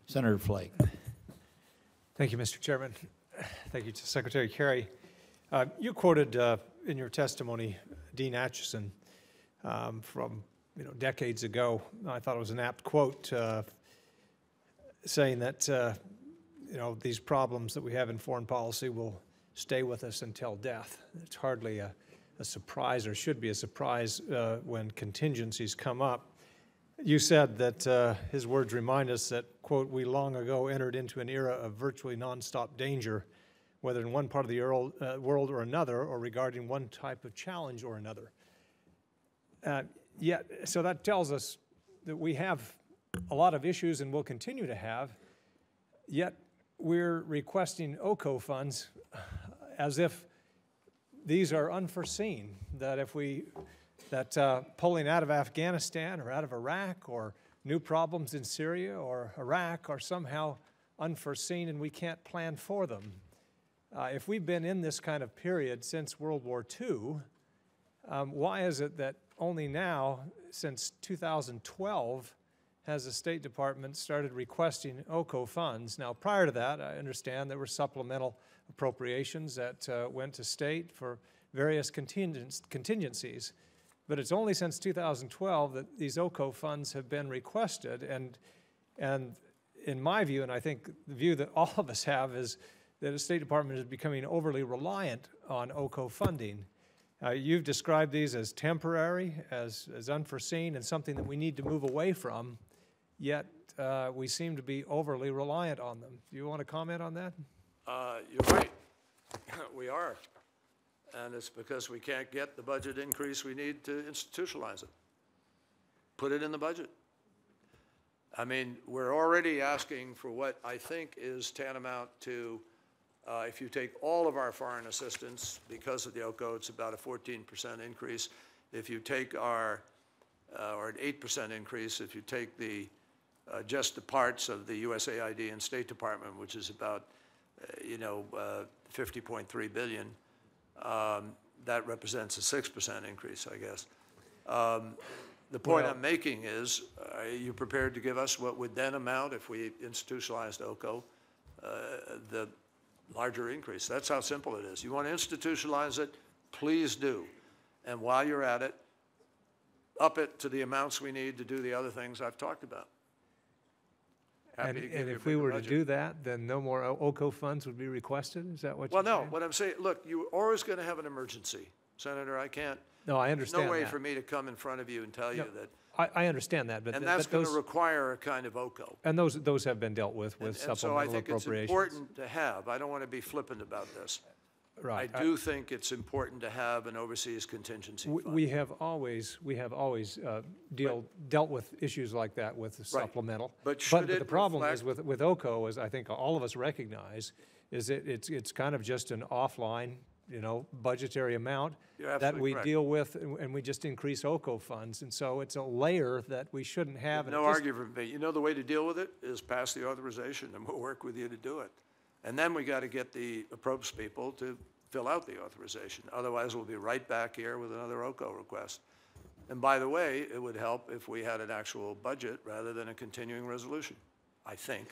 Senator Flake. Thank you, Mr. Chairman. Thank you to Secretary Kerry. You quoted in your testimony Dean Acheson from decades ago. I thought it was an apt quote saying that these problems that we have in foreign policy will stay with us until death. It's hardly a surprise, or should be a surprise, when contingencies come up. You said that his words remind us that, quote, we long ago entered into an era of virtually nonstop danger, whether in one part of the world or another, or regarding one type of challenge or another. So that tells us that we have a lot of issues and will continue to have, yet we're requesting OCO funds as if these are unforeseen, that pulling out of Afghanistan or out of Iraq or new problems in Syria or Iraq are somehow unforeseen and we can't plan for them. If we've been in this kind of period since World War II, why is it that only now, since 2012, has the State Department started requesting OCO funds? Now, prior to that, I understand there were supplemental appropriations that went to state for various contingencies. But it's only since 2012 that these OCO funds have been requested. And in my view, and I think the view that all of us have, is that the State Department is becoming overly reliant on OCO funding. You've described these as temporary, as unforeseen, and something that we need to move away from, yet we seem to be overly reliant on them. Do you want to comment on that? You're right. We are. And it's because we can't get the budget increase we need to institutionalize it. Put it in the budget. I mean, we're already asking for what I think is tantamount to, if you take all of our foreign assistance, because of the OCO, it's about a 14% increase. If you take or an 8% increase, if you take just the parts of the USAID and State Department, which is about, 50.3 billion, that represents a 6% increase, I guess. The point I'm making is, are you prepared to give us what would then amount, if we institutionalized OCO, the larger increase? That's how simple it is. You want to institutionalize it, please do. And while you're at it, up it to the amounts we need to do the other things I've talked about. And if we were to do that, then no more OCO funds would be requested? Is that what you're saying? Well, no. What I'm saying, look, you're always going to have an emergency. Senator, I can't. No, I understand that. There's no way for me to come in front of you and tell you that. I understand that. And that's going to require a kind of OCO. And those have been dealt with supplemental appropriations. So I think it's important to have. I don't want to be flippant about this. Right. I do think it's important to have an overseas contingency fund. We have always dealt with issues like that with the supplemental. But the problem is with OCO, as I think all of us recognize, is it's kind of just an offline, budgetary amount that we deal with, and we just increase OCO funds, and so it's a layer that we shouldn't have. No argument for me. The way to deal with it is pass the authorization, and we'll work with you to do it. And then we got to get the appropriate people to fill out the authorization. Otherwise, we'll be right back here with another OCO request. And by the way, it would help if we had an actual budget rather than a continuing resolution, I think.